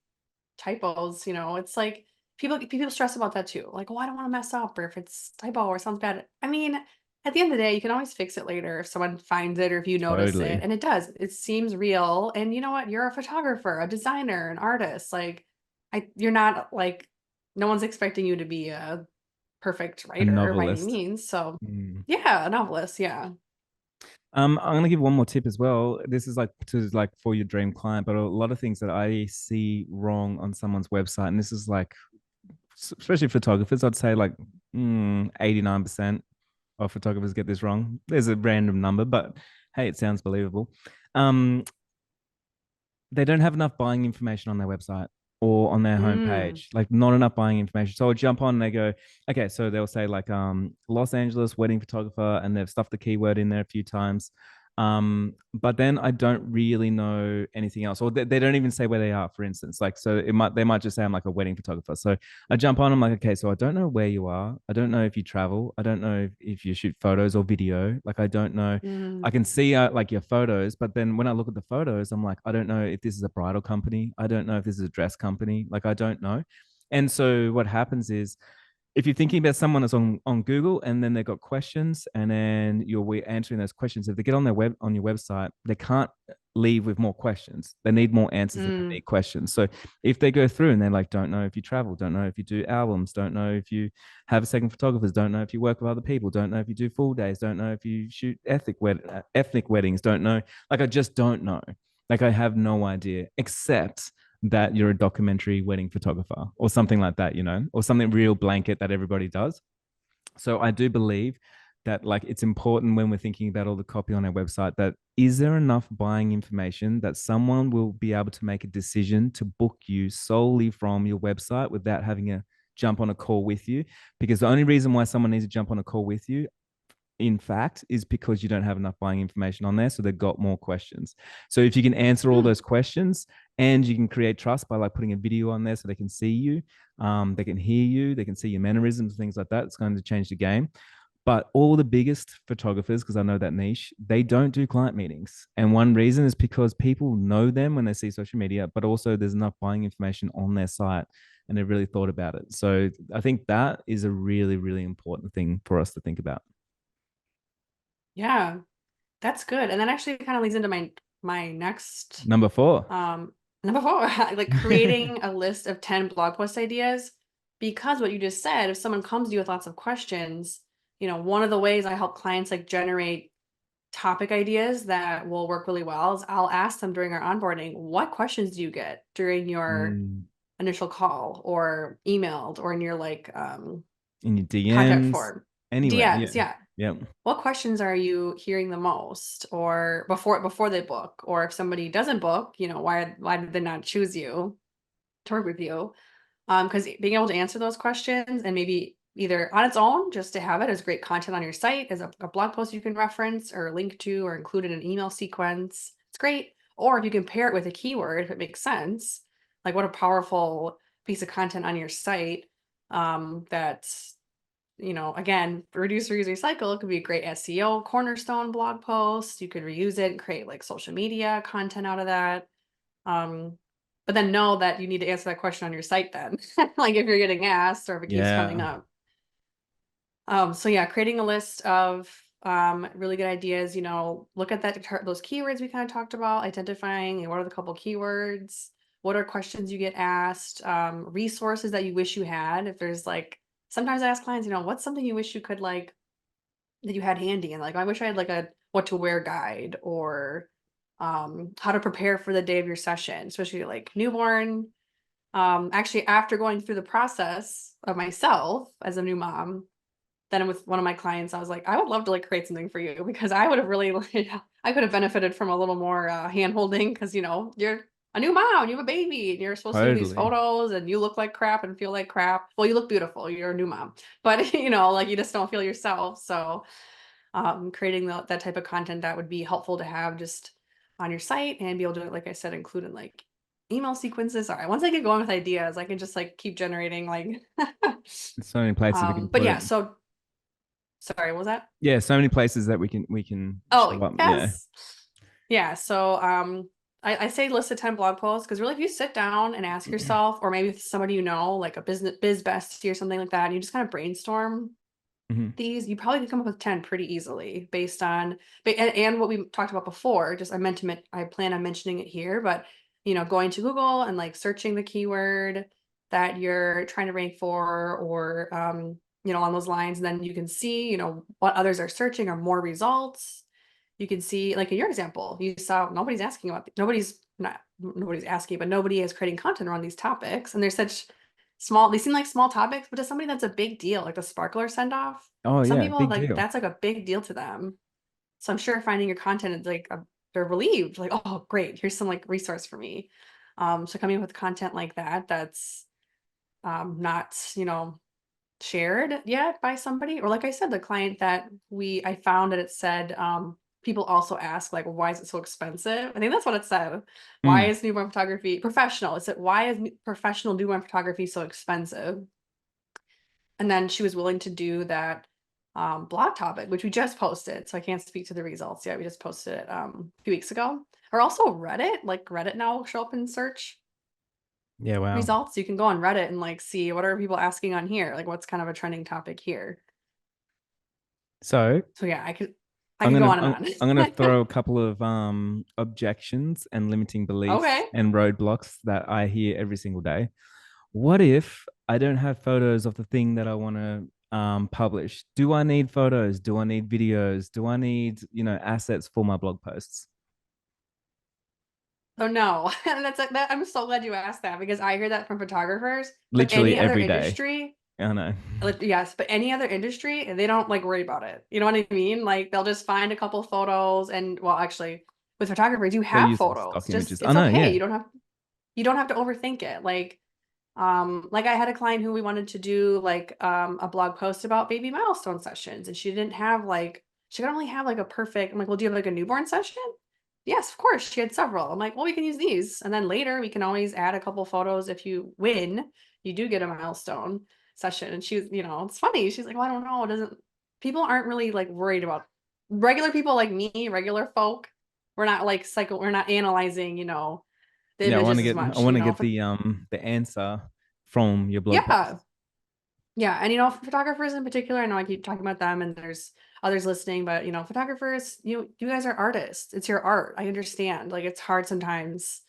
Speaker 2: typos, it's like people stress about that too. Like, oh, I don't want to mess up, or if it's typo or sounds bad. I mean, at the end of the day, you can always fix it later if someone finds it or if you notice it.
Speaker 1: Totally.
Speaker 2: And it does. It seems real. And you know what? You're a photographer, a designer, an artist. Like you're not like no one's expecting you to be a perfect
Speaker 1: A
Speaker 2: writer by any
Speaker 1: novelist.
Speaker 2: means. So
Speaker 1: Mm.
Speaker 2: yeah, a novelist. Yeah.
Speaker 1: I'm gonna give one more tip as well. This is like to like for your dream client, but a lot of things that I see wrong on someone's website, and this is like especially photographers, I'd say like 89% of photographers get this wrong. There's a random number, but hey, it sounds believable. Um, they don't have enough buying information on their website or on their
Speaker 2: Mm,
Speaker 1: homepage, like not enough buying information. So I'll jump on and they go, okay, so they'll say like Los Angeles wedding photographer, and they've stuffed the keyword in there a few times. But then I don't really know anything else, or they don't even say where they are, for instance. Like, so they might just say I'm like a wedding photographer. So I jump on, I'm like, okay, so I don't know where you are. I don't know if you travel. I don't know if you shoot photos or video. Like, I don't know. I
Speaker 2: mm,
Speaker 1: can see like your photos, but then when I look at the photos, I'm like, I don't know if this is a bridal company. I don't know if this is a dress company. Like, I don't know. And so what happens is if you're thinking about someone that's on Google and then they've got questions and then you're answering those questions, if they get on their web on your website, they can't leave with more questions. They need more answers than they
Speaker 2: mm,
Speaker 1: need questions. So if they go through and they're like, don't know if you travel, don't know if you do albums, don't know if you have a second photographers, don't know if you work with other people, don't know if you do full days, don't know if you shoot ethnic weddings, don't know. Like I just don't know. Like I have no idea, except that you're a documentary wedding photographer or something like that, or something real blanket that everybody does. So I do believe that like it's important when we're thinking about all the copy on our website that is there enough buying information that someone will be able to make a decision to book you solely from your website without having a jump on a call with you, because the only reason why someone needs to jump on a call with you in fact is because you don't have enough buying information on there, so they've got more questions. So if you can answer all
Speaker 2: mm.
Speaker 1: those questions and you can create trust by like putting a video on there so they can see you, they can hear you, they can see your mannerisms, things like that, it's going to change the game. But all the biggest photographers, because I know that niche, they don't do client meetings. And one reason is because people know them when they see social media, but also there's enough buying information on their site and they've really thought about it. So I think that is a really, really important thing for us to think about.
Speaker 2: Yeah, that's good. And that actually kind of leads into my next
Speaker 1: Number four.
Speaker 2: um number four, like creating a list of 10 blog post ideas. Because what you just said, if someone comes to you with lots of questions, one of the ways I help clients like generate topic ideas that will work really well is I'll ask them during our onboarding, what questions do you get during your
Speaker 1: Mm,
Speaker 2: initial call or emailed or in your like
Speaker 1: in your
Speaker 2: contact
Speaker 1: DMs,
Speaker 2: form?
Speaker 1: anywhere. Yeah.
Speaker 2: DMs, yeah.
Speaker 1: Yep.
Speaker 2: What questions are you hearing the most or before they book? Or if somebody doesn't book, why did they not choose you to work with you? Because being able to answer those questions and maybe either on its own, just to have it as great content on your site, as a blog post you can reference or link to or include in an email sequence, it's great. Or if you can pair it with a keyword, if it makes sense, like what a powerful piece of content on your site that's again, reduce, reuse, recycle. It could be a great SEO cornerstone blog post. You could reuse it and create like social media content out of that. Um, but then know that you need to answer that question on your site then, like if you're getting asked or if it keeps coming
Speaker 1: Yeah.
Speaker 2: up. So yeah, creating a list of really good ideas, look at those keywords we kind of talked about, identifying what are the couple keywords, what are questions you get asked, resources that you wish you had. If there's like sometimes I ask clients, what's something you wish you could like that you had handy and like I wish I had like a what to wear guide or how to prepare for the day of your session, especially like newborn. Actually after going through the process of myself as a new mom, then with one of my clients, I was like, I would love to like create something for you because I would have really like I could have benefited from a little more hand holding because you're a new mom, you have a baby, and you're supposed to do these
Speaker 1: Totally.
Speaker 2: photos and you look like crap and feel like crap. Well, you look beautiful, you're a new mom, but like you just don't feel yourself. So creating that type of content that would be helpful to have just on your site and be able to, like I said, include in like email sequences. All right, once I get going with ideas, I can just like keep generating like
Speaker 1: There's so many places we can
Speaker 2: but
Speaker 1: put it.
Speaker 2: yeah, so sorry, what was that?
Speaker 1: Yeah, so many places that we can show
Speaker 2: Oh,
Speaker 1: up. Yeah.
Speaker 2: yes. Yeah. So I say list of 10 blog posts because really if you sit down and ask yourself, or maybe with somebody like a biz bestie or something like that, and you just kind of brainstorm
Speaker 1: Mhm.
Speaker 2: These you probably could come up with 10 pretty easily based on and what we talked about before. Just I plan on mentioning it here, but going to Google and like searching the keyword that you're trying to rank for, or along those lines, and then you can see, what others are searching or more results. You can see, like in your example, you saw nobody's asking, but nobody is creating content around these topics, and they're such small, they seem like small topics, but to somebody that's a big deal, like the sparkler send off.
Speaker 1: Oh
Speaker 2: Some
Speaker 1: yeah,
Speaker 2: people
Speaker 1: big
Speaker 2: like
Speaker 1: deal.
Speaker 2: that's like a big deal to them. So I'm sure finding your content is like they're relieved, like, oh great, here's some like resource for me. So coming up with content like that, that's not, shared yet by somebody, or like I said, the client that I found that it said, people also ask like, why is it so expensive? I think that's what it said. Why
Speaker 1: Mm.
Speaker 2: is newborn photography professional? It said, why is professional newborn photography so expensive? And then she was willing to do that blog topic, which we just posted. So I can't speak to the results yet. We just posted it a few weeks ago. Or also Reddit, like Reddit now will show up in search
Speaker 1: Yeah, wow.
Speaker 2: results. You can go on Reddit and like see what are people asking on here, like what's kind of a trending topic here.
Speaker 1: So
Speaker 2: So yeah, I could go on and
Speaker 1: I'm gonna
Speaker 2: on.
Speaker 1: throw a couple of objections and limiting beliefs
Speaker 2: Okay.
Speaker 1: and roadblocks that I hear every single day. What if I don't have photos of the thing that I want to publish? Do I need photos? Do I need videos? Do I need, assets for my blog posts?
Speaker 2: So no, and that's like that. I'm so glad you asked that because I hear that from photographers, but
Speaker 1: Literally
Speaker 2: any other
Speaker 1: every day.
Speaker 2: industry,
Speaker 1: I know.
Speaker 2: like, yes, but any other industry, they don't like worry about it. You know what I mean? Like they'll just find a couple photos, and well, actually, with photographers, you
Speaker 1: They'll
Speaker 2: have
Speaker 1: use
Speaker 2: photos.
Speaker 1: stock
Speaker 2: Just
Speaker 1: images. I
Speaker 2: it's
Speaker 1: know,
Speaker 2: okay.
Speaker 1: yeah.
Speaker 2: You don't have to overthink it. Like I had a client who we wanted to do like a blog post about baby milestone sessions, and she could only have like a perfect. I'm like, well, do you have like a newborn session? Yes, of course. She had several. I'm like, well, we can use these, and then later we can always add a couple photos if you win. You do get a milestone session, and she's, it's funny. She's like, well, I don't know. It doesn't. People aren't really like worried about regular people like me, regular folk. We're not like cycle. We're not analyzing, the
Speaker 1: Yeah,
Speaker 2: images as
Speaker 1: I
Speaker 2: much.
Speaker 1: want to get the answer from your blog
Speaker 2: Yeah.
Speaker 1: post.
Speaker 2: Yeah, and for photographers in particular, I know I keep talking about them and there's others listening, but photographers, you guys are artists. It's your art. I understand. Like it's hard sometimes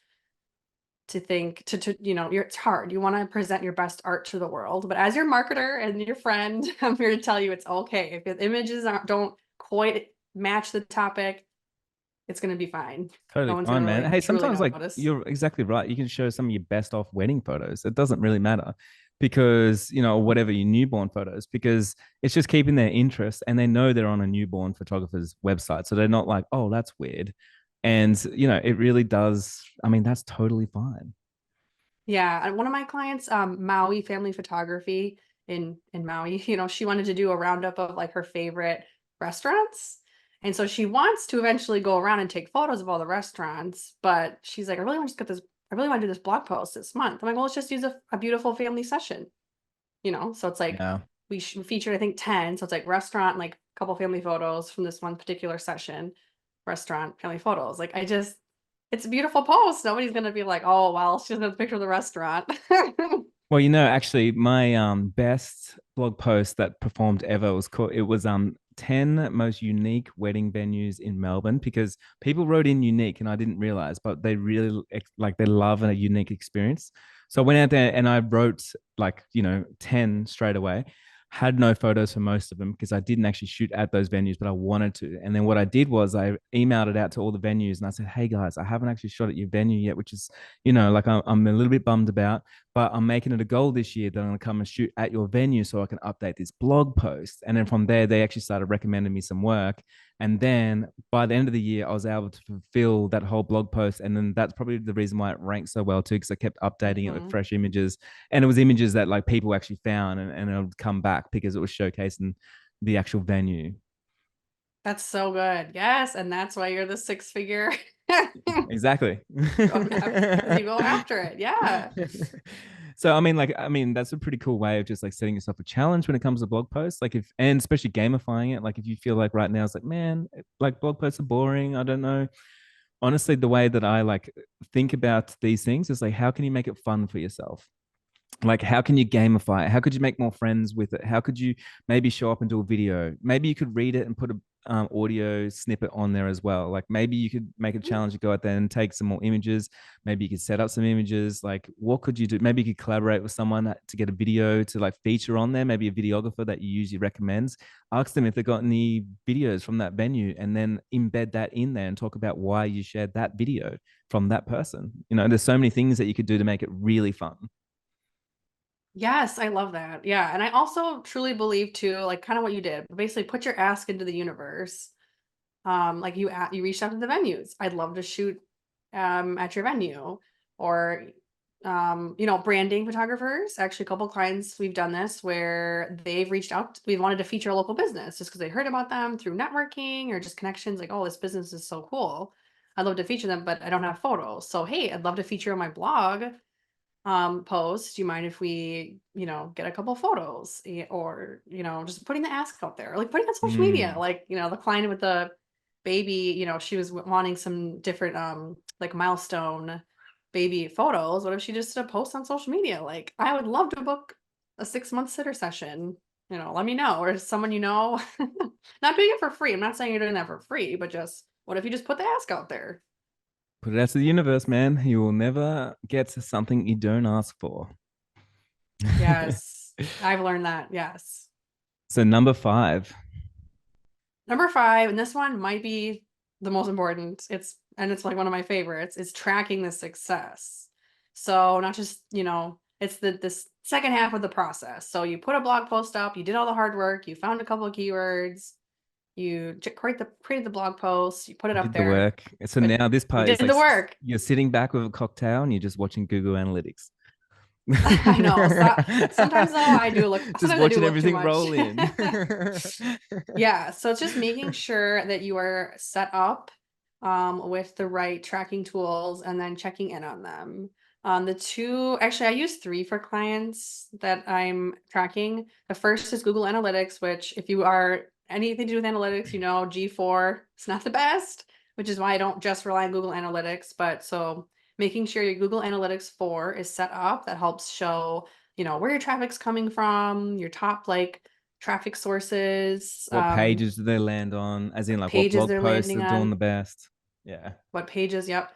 Speaker 2: to think it's hard. You want to present your best art to the world, but as your marketer and your friend, I'm here to tell you it's okay. If the images don't quite match the topic, it's going to be fine.
Speaker 1: Totally
Speaker 2: No one's going
Speaker 1: fine,
Speaker 2: to
Speaker 1: man.
Speaker 2: really
Speaker 1: Hey,
Speaker 2: truly
Speaker 1: sometimes like
Speaker 2: notice.
Speaker 1: you're exactly right. You can show some of your best off wedding photos. It doesn't really matter because, or whatever your newborn photos, because it's just keeping their interest and they know they're on a newborn photographer's website. So they're not like, oh, that's weird. And, it really does. I mean, that's totally fine.
Speaker 2: Yeah, and one of my clients, Maui Family Photography in Maui, she wanted to do a roundup of like her favorite restaurants. And so she wants to eventually go around and take photos of all the restaurants, but she's like, I really want to do this blog post this month. I'm like, well, let's just use a beautiful family session, So it's like
Speaker 1: Yeah.
Speaker 2: we featured, I think, 10. So it's like restaurant, like a couple family photos from this one particular session, restaurant, family photos. Like it's a beautiful post. Nobody's gonna be like, oh well, she's gonna picture of the restaurant.
Speaker 1: Well, actually, my best blog post that performed ever was called. It was 10 most unique wedding venues in Melbourne because people wrote in unique and I didn't realize, but they really like they love a unique experience. So I went out there and I wrote like 10 straight away. Had no photos for most of them because I didn't actually shoot at those venues, but I wanted to. And then what I did was I emailed it out to all the venues and I said, "Hey guys, I haven't actually shot at your venue yet, which is, like I'm a little bit bummed about, but I'm making it a goal this year that I'm going to come and shoot at your venue so I can update this blog post." And then from there, they actually started recommending me some work. And then by the end of the year, I was able to fulfill that whole blog post. And then that's probably the reason why it ranked so well too, because I kept updating it with
Speaker 2: Mhm.
Speaker 1: fresh images. And it was images that like people actually found and it would come back because it was showcasing the actual venue.
Speaker 2: That's so good. Yes, and that's why you're the six figure.
Speaker 1: Exactly.
Speaker 2: Because you go after it. Yeah.
Speaker 1: So I mean that's a pretty cool way of just like setting yourself a challenge when it comes to blog posts. Like if and especially gamifying it. Like if you feel like right now it's like, man, like blog posts are boring. I don't know. Honestly, the way that I like think about these things is like, how can you make it fun for yourself? Like, how can you gamify it? How could you make more friends with it? How could you maybe show up and do a video? Maybe you could read it and put a audio snippet on there as well. Like, maybe you could make a challenge to go out there and take some more images. Maybe you could set up some images. Like, what could you do? Maybe you could collaborate with someone to get a video to like feature on there. Maybe a videographer that you usually recommends. Ask them if they got any videos from that venue, and then embed that in there and talk about why you shared that video from that person. You know, there's so many things that you could do to make it really fun.
Speaker 2: Yes, I love that. Yeah, and I also truly believe too, like kind of what you did, basically put your ask into the universe. Like you reached out to the venues. I'd love to shoot at your venue, or branding photographers. Actually, a couple clients we've done this where they've reached out. We wanted to feature a local business just because they heard about them through networking or just connections. Like, oh, this business is so cool. I'd love to feature them, but I don't have photos. So hey, I'd love to feature on my blog post. Do you mind if we, get a couple photos, or, just putting the ask out there, like putting it on social media,
Speaker 1: Mm.
Speaker 2: like, the client with the baby, she was wanting some different, like milestone baby photos. What if she just did a post on social media? Like, I would love to book a 6-month sitter session, let me know, or someone, not doing it for free. I'm not saying you're doing that for free, but just, what if you just put the ask out there?
Speaker 1: Put it out to the universe, man. You will never get to something you don't ask for.
Speaker 2: Yes, I've learned that. Yes.
Speaker 1: So number five.
Speaker 2: Number 5, and this one might be the most important. It's like one of my favorites, is tracking the success. So not just, it's this second half of the process. So you put a blog post up, you did all the hard work, you found a couple of keywords, you created the blog post, you put it
Speaker 1: You
Speaker 2: up
Speaker 1: did the
Speaker 2: there,
Speaker 1: work. So
Speaker 2: but
Speaker 1: now this
Speaker 2: you
Speaker 1: part
Speaker 2: did
Speaker 1: is like
Speaker 2: the work.
Speaker 1: you're sitting back with a cocktail and you're just watching Google Analytics.
Speaker 2: I know. So sometimes though
Speaker 1: Just
Speaker 2: sometimes I do
Speaker 1: watching
Speaker 2: look too
Speaker 1: everything
Speaker 2: much.
Speaker 1: roll in.
Speaker 2: Yeah, so it's just making sure that you are set up with the right tracking tools and then checking in on them. The two, actually, I use three for clients that I'm tracking. The first is Google Analytics, which if you are anything to do with analytics, G4, it's not the best, which is why I don't just rely on Google Analytics. But so making sure your Google Analytics 4 is set up, that helps show, where your traffic's coming from, your top like traffic sources,
Speaker 1: What pages do they land on? As in,
Speaker 2: what
Speaker 1: like, what
Speaker 2: pages
Speaker 1: blog
Speaker 2: they're
Speaker 1: posts
Speaker 2: landing
Speaker 1: are doing
Speaker 2: on,
Speaker 1: the best? Yeah.
Speaker 2: what pages, yep.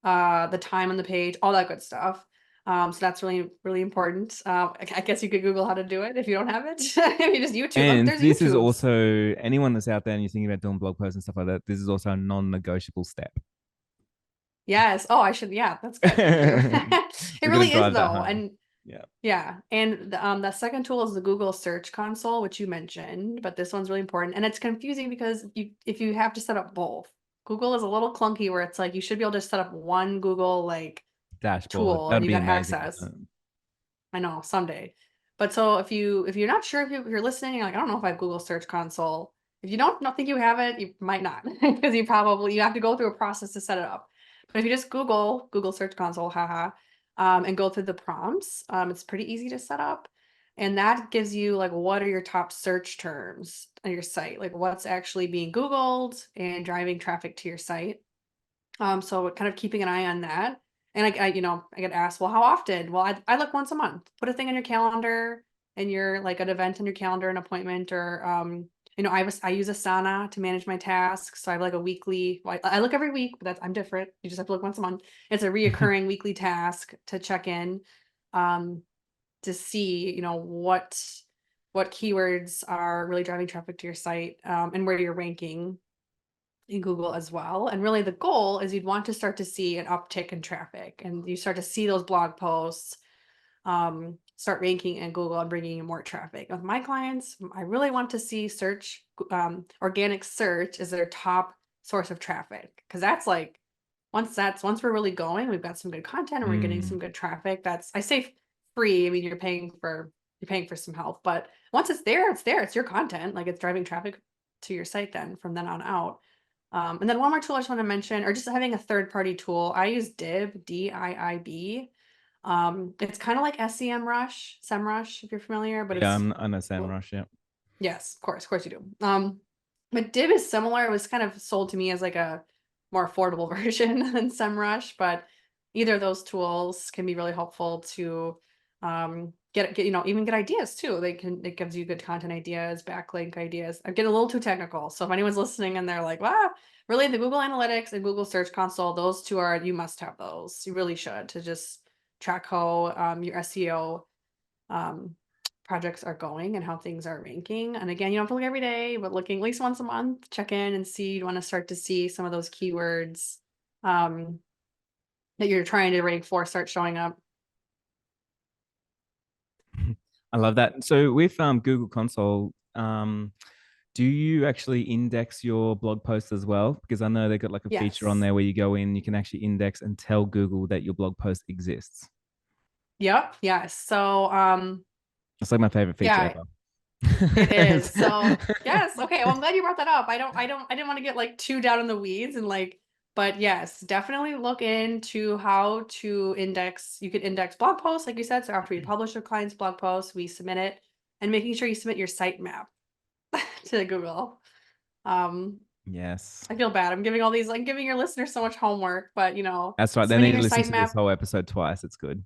Speaker 2: The time on the page, all that good stuff. So that's really, really important. I guess you could Google how to do it if you don't have it. If you just YouTube,
Speaker 1: And
Speaker 2: there's
Speaker 1: this is
Speaker 2: YouTubes.
Speaker 1: also anyone that's out there and you're thinking about doing blog posts and stuff like that. This is also a non-negotiable step.
Speaker 2: Yes. Oh, I should. Yeah, that's good. Thank you. It
Speaker 1: We're gonna
Speaker 2: really is
Speaker 1: drive that
Speaker 2: though.
Speaker 1: home.
Speaker 2: And
Speaker 1: Yeah.
Speaker 2: yeah, and the second tool is the Google Search Console, which you mentioned, but this one's really important. And it's confusing because if you have to set up both, Google is a little clunky where it's like you should be able to set up one Google like
Speaker 1: Dashboard.
Speaker 2: tool and
Speaker 1: That'd
Speaker 2: you
Speaker 1: be
Speaker 2: got
Speaker 1: amazing,
Speaker 2: access.
Speaker 1: wouldn't it?
Speaker 2: I know, someday. But so if you're not sure, if you're listening, you're like, I don't know if I have Google Search Console. If you don't not think you have it, you might not, because you have to go through a process to set it up. But if you just Google Search Console, haha, and go through the prompts, it's pretty easy to set up. And that gives you like what are your top search terms on your site, like what's actually being Googled and driving traffic to your site. So kind of keeping an eye on that. And I get asked, well, how often? Well, I look once a month. Put a thing on your calendar, and you're like an event on your calendar, an appointment, or I use Asana to manage my tasks. So I have like a weekly. Well, I look every week, but I'm different. You just have to look once a month. It's a reoccurring weekly task to check in, um, to see what keywords are really driving traffic to your site, and where you're ranking in Google as well. And really the goal is you'd want to start to see an uptick in traffic, and you start to see those blog posts start ranking in Google and bringing in more traffic. With my clients, I really want to see organic search is their top source of traffic, because that's like once we're really going, we've got some good content and we're getting some
Speaker 1: Mm.
Speaker 2: good traffic. That's, I say, free. I mean, you're paying for some help, but once it's there, it's there. It's your content. Like, it's driving traffic to your site then from then on out. And then one more tool I just want to mention, or just having a third party tool. I use Dib, DIIB. It's kind of like SEMrush, if you're familiar, but
Speaker 1: Yeah,
Speaker 2: it's,
Speaker 1: I know
Speaker 2: well,
Speaker 1: SEMrush. Yeah.
Speaker 2: yes, of course you do. But Dib is similar. It was kind of sold to me as like a more affordable version than SEMrush, but either of those tools can be really helpful to Get even get ideas too. It gives you good content ideas, backlink ideas. I'm getting a little too technical. So if anyone's listening and they're like, wow, really the Google Analytics and Google Search Console, those two are, you must have those. You really should, to just track how your SEO um, projects are going and how things are ranking. And again, you don't have to look every day, but looking at least once a month, check in and see. You want to start to see some of those keywords um, that you're trying to rank for start showing up.
Speaker 1: I love that. So with Google Console, do you actually index your blog posts as well? Because I know they've got like a feature on
Speaker 2: Yes.
Speaker 1: there where you go in, you can actually index and tell Google that your blog post exists.
Speaker 2: Yep. Yes. So
Speaker 1: It's like my favorite feature
Speaker 2: yeah,
Speaker 1: ever.
Speaker 2: it is. So yes. Okay. Well, I'm glad you brought that up. I didn't want to get like too down in the weeds and like, but yes, definitely look into how to index. You could index blog posts, like you said. So after we publish a client's blog post, we submit it, and making sure you submit your sitemap to Google. Um,
Speaker 1: Yes.
Speaker 2: I feel bad. I'm giving all these, like giving your listeners so much homework, but
Speaker 1: That's right. They
Speaker 2: submitting
Speaker 1: need to
Speaker 2: your
Speaker 1: listen to
Speaker 2: sitemap.
Speaker 1: this whole episode twice. It's good.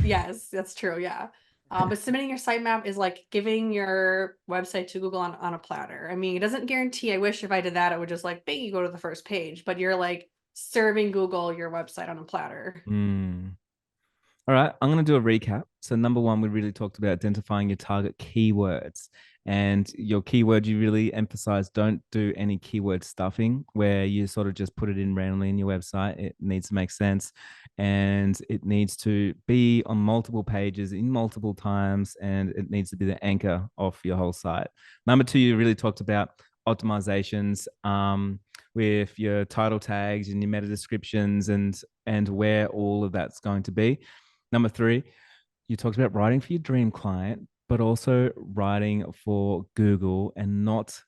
Speaker 2: Yes, that's true. Yeah. But submitting your sitemap is like giving your website to Google on a platter. I mean, it doesn't guarantee. I wish if I did that, it would just like, bang, you go to the first page, but you're like serving Google your website on a platter.
Speaker 1: Mm. All right, I'm going to do a recap. So, number one, we really talked about identifying your target keywords. And your keyword, you really emphasize don't do any keyword stuffing where you sort of just put it in randomly in your website. It needs to make sense and it needs to be on multiple pages in multiple times and it needs to be the anchor of your whole site. Number two, you really talked about optimizations. With your title tags and your meta descriptions and where all of that's going to be. Number three, you talked about writing for your dream client, but also writing for Google and not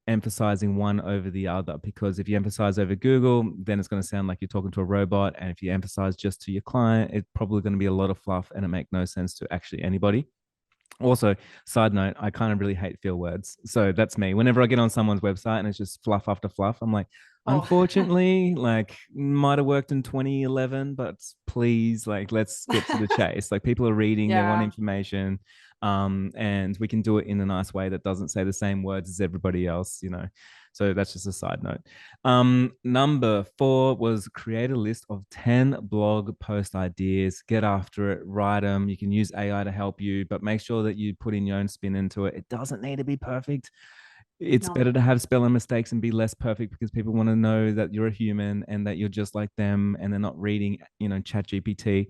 Speaker 1: emphasizing one over the other. Because if you emphasize over Google, then it's going to sound like you're talking to a robot. And if you emphasize just to your client, it's probably going to be a lot of fluff and it make no sense to actually anybody. Also, side note, I kind of really hate feel words. So that's me. Whenever I get on someone's website and it's just fluff after fluff, I'm like,
Speaker 2: Oh,
Speaker 1: unfortunately, like might have worked in 2011, but please, like, let's get to the chase. Like people are reading, they want
Speaker 2: yeah.
Speaker 1: information. And we can do it in a nice way that doesn't say the same words as everybody else, you know. So that's just a side note. Number four was create a list of 10 blog post ideas, get after it, write them. You can use AI to help you, but make sure that you put in your own spin into it. It doesn't need to be perfect. It's
Speaker 2: No.
Speaker 1: better to have spelling mistakes and be less perfect because people want to know that you're a human and that you're just like them and they're not reading, you know, chat GPT.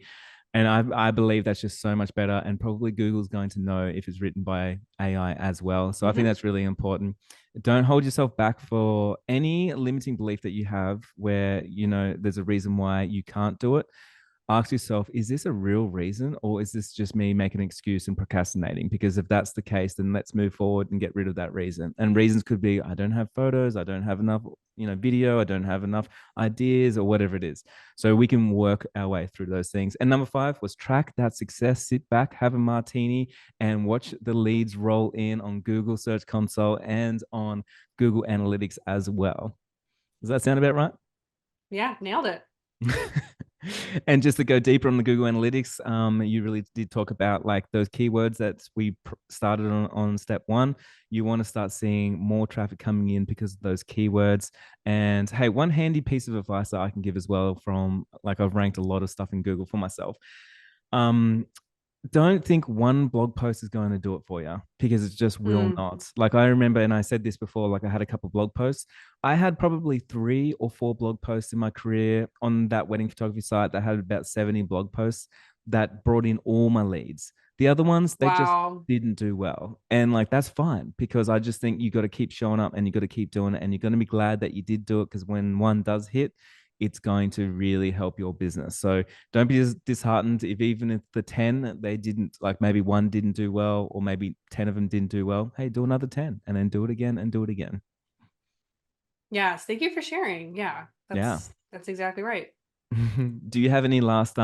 Speaker 1: And I believe that's just so much better. And probably Google's going to know if it's written by AI as well. So I think
Speaker 2: Hmm.
Speaker 1: that's really important. Don't hold yourself back for any limiting belief that you have where, you know, there's a reason why you can't do it. Ask yourself, is this a real reason or is this just me making an excuse and procrastinating? Because if that's the case, then let's move forward and get rid of that reason. And reasons could be I don't have photos, I don't have enough, you know, video, I don't have enough ideas or whatever it is. So we can work our way through those things. And number five was track that success, sit back, have a martini, and watch the leads roll in on Google Search Console and on Google Analytics as well. Does that sound about right?
Speaker 2: Yeah, nailed it.
Speaker 1: And just to go deeper on the Google Analytics, you really did talk about like those keywords that we started on step one. You want to start seeing more traffic coming in because of those keywords. And hey, one handy piece of advice that I can give as well from like I've ranked a lot of stuff in Google for myself. Um, don't think one blog post is going to do it for you because it just will
Speaker 2: Mm,
Speaker 1: not. Like I remember, and I said this before, like I had a couple of blog posts. I had probably 3 or 4 blog posts in my career on that wedding photography site that had about 70 blog posts that brought in all my leads. The other ones, they just
Speaker 2: wow.
Speaker 1: didn't do well. And like that's fine because I just think you got to keep showing up and you got to keep doing it. And you're going to be glad that you did do it because when one does hit, it's going to really help your business. So don't be disheartened if even if the 10 they didn't like maybe one didn't do well or maybe 10 of them didn't do well. Hey, do another 10 and then do it again and do it again.
Speaker 2: Yes. Thank you for sharing. Yeah,
Speaker 1: Yeah.
Speaker 2: that's exactly right.
Speaker 1: Do you have any last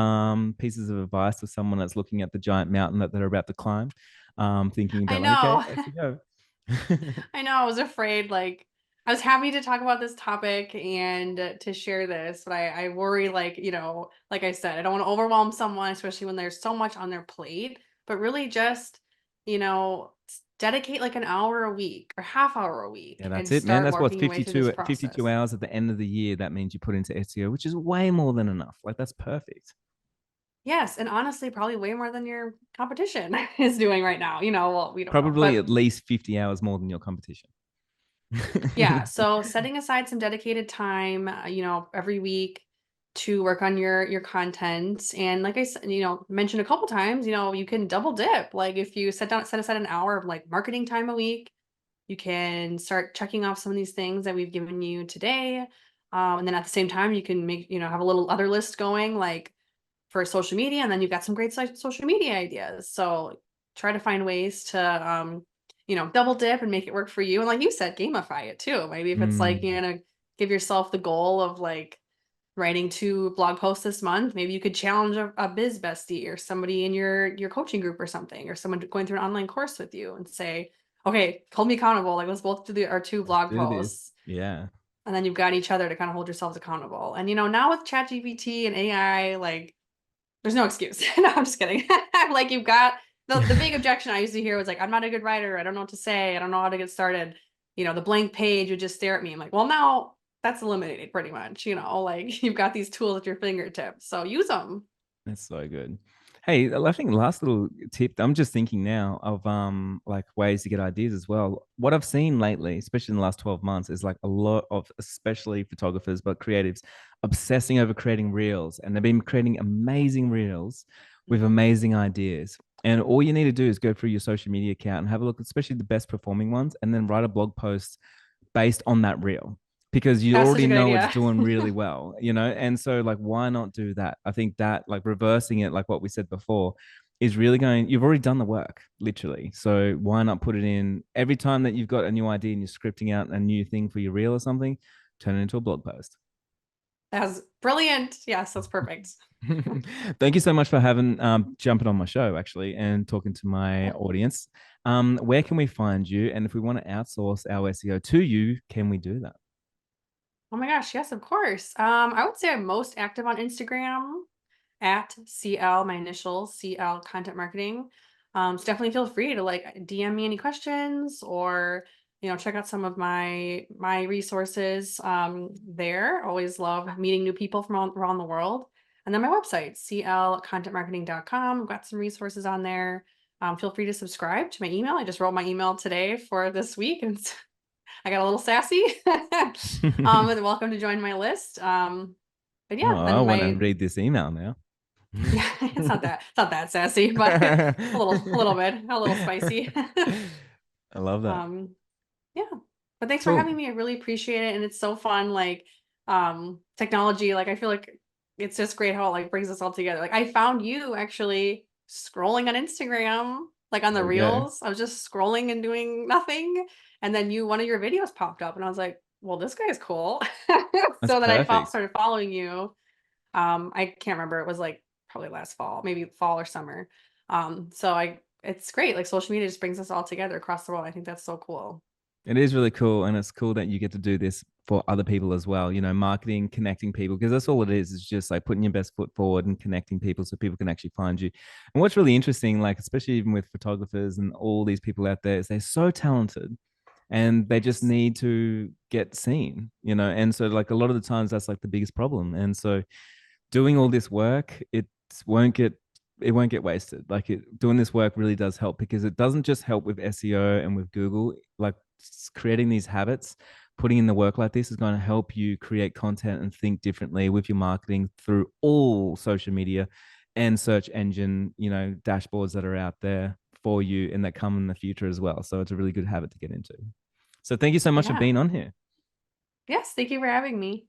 Speaker 1: pieces of advice for someone that's looking at the giant mountain that they're about to climb? Thinking
Speaker 2: I
Speaker 1: about like, okay,
Speaker 2: know.
Speaker 1: off we go.
Speaker 2: I know. I was afraid, like, I was happy to talk about this topic and to share this, but I worry, like, like I said, I don't want to overwhelm someone, especially when there's so much on their plate, but really just, dedicate like an hour a week or half hour a
Speaker 1: Yeah,
Speaker 2: week and
Speaker 1: that's it, man.
Speaker 2: start
Speaker 1: That's what's
Speaker 2: working your way through this
Speaker 1: 52
Speaker 2: process.
Speaker 1: hours at the end of the year. That means you put into SEO, which is way more than enough. Like, that's perfect.
Speaker 2: Yes, and honestly, probably way more than your competition is doing right now. Well, we don't know,
Speaker 1: Probably
Speaker 2: but
Speaker 1: at least 50 hours more than your competition.
Speaker 2: yeah, so setting aside some dedicated time, every week to work on your content. And like I said, mentioned a couple times, you can double dip. Like if you set aside an hour of like marketing time a week, you can start checking off some of these things that we've given you today. And then at the same time, you can make, have a little other list going like for social media, and then you've got some great social media ideas. So try to find ways to double dip and make it work for you. And like you said, gamify it too. Maybe if it's like
Speaker 1: Mm,
Speaker 2: give yourself the goal of like writing 2 blog posts this month, maybe you could challenge a biz bestie or somebody in your coaching group or something, or someone going through an online course with you and say, okay, hold me accountable. Like let's both do our two
Speaker 1: let's
Speaker 2: blog
Speaker 1: do this.
Speaker 2: posts.
Speaker 1: Yeah,
Speaker 2: And then you've got each other to kind of hold yourselves accountable. And now with ChatGPT and AI, like there's no excuse. No, I'm just kidding. Like you've got the big objection I used to hear was like, I'm not a good writer. I don't know what to say. I don't know how to get started. The blank page would just stare at me. I'm like, well, now that's eliminated pretty much. Like you've got these tools at your fingertips. So use them.
Speaker 1: that's so good. Hey, I think last little tip. I'm just thinking now of like ways to get ideas as well. What I've seen lately, especially in the last 12 months, is like a lot of especially photographers but creatives obsessing over creating reels, and they've been creating amazing reels with
Speaker 2: Mhm.
Speaker 1: amazing ideas. And all you need to do is go through your social media account and have a look, especially the best performing ones, and then write a blog post based on that reel, because you
Speaker 2: That's such
Speaker 1: already
Speaker 2: a good
Speaker 1: know it's
Speaker 2: idea.
Speaker 1: doing really well, and so like why not do that? I think that like reversing it, like what we said before, is really going, you've already done the work literally, so why not put it in every time that you've got a new idea and you're scripting out a new thing for your reel or something, turn it into a blog post.
Speaker 2: That's brilliant. Yes, that's perfect.
Speaker 1: Thank you so much for having jumping on my show actually and talking to my audience. Where can we find you, and if we want to outsource our SEO to you, can we do that?
Speaker 2: Oh my gosh, yes, of course. I would say I'm most active on Instagram at CL, my initials, CL Content Marketing. So definitely feel free to like DM me any questions or check out some of my resources there. Always love meeting new people from around the world. And then my website, clcontentmarketing.com. I've got some resources on there. Feel free to subscribe to my email. I just wrote my email today for this week, and I got a little sassy. And welcome to join my list. But
Speaker 1: Oh,
Speaker 2: yeah,
Speaker 1: I
Speaker 2: then
Speaker 1: want to
Speaker 2: my
Speaker 1: read this email now.
Speaker 2: yeah, it's not that sassy, but a little bit, a little spicy.
Speaker 1: I love that.
Speaker 2: um, yeah. But thanks for
Speaker 1: Cool.
Speaker 2: having me. I really appreciate it. And it's so fun. Like, technology, like I feel like it's just great how it like brings us all together. Like I found you actually scrolling on Instagram, like on the
Speaker 1: There we go.
Speaker 2: reels. I was just scrolling and doing nothing. And then one of your videos popped up and I was like, well, this guy's cool.
Speaker 1: That's
Speaker 2: So then I
Speaker 1: perfect.
Speaker 2: started following you. I can't remember. It was like probably last fall, maybe fall or summer. So it's great. Like social media just brings us all together across the world. I think that's so cool.
Speaker 1: It is really cool. And it's cool that you get to do this for other people as well, marketing, connecting people, because that's all it is just like putting your best foot forward and connecting people so people can actually find you. And what's really interesting, like, especially even with photographers and all these people out there, is they're so talented and they just
Speaker 2: Yes.
Speaker 1: need to get seen, and so like a lot of the times that's like the biggest problem. And so doing all this work, won't get it won't get wasted. Like doing this work really does help, because it doesn't just help with SEO and with Google. Like creating these habits, putting in the work like this is going to help you create content and think differently with your marketing through all social media and search engine, dashboards that are out there for you and that come in the future as well. So it's a really good habit to get into. So thank you so much for
Speaker 2: Yeah.
Speaker 1: being on here.
Speaker 2: Yes. Thank you for having me.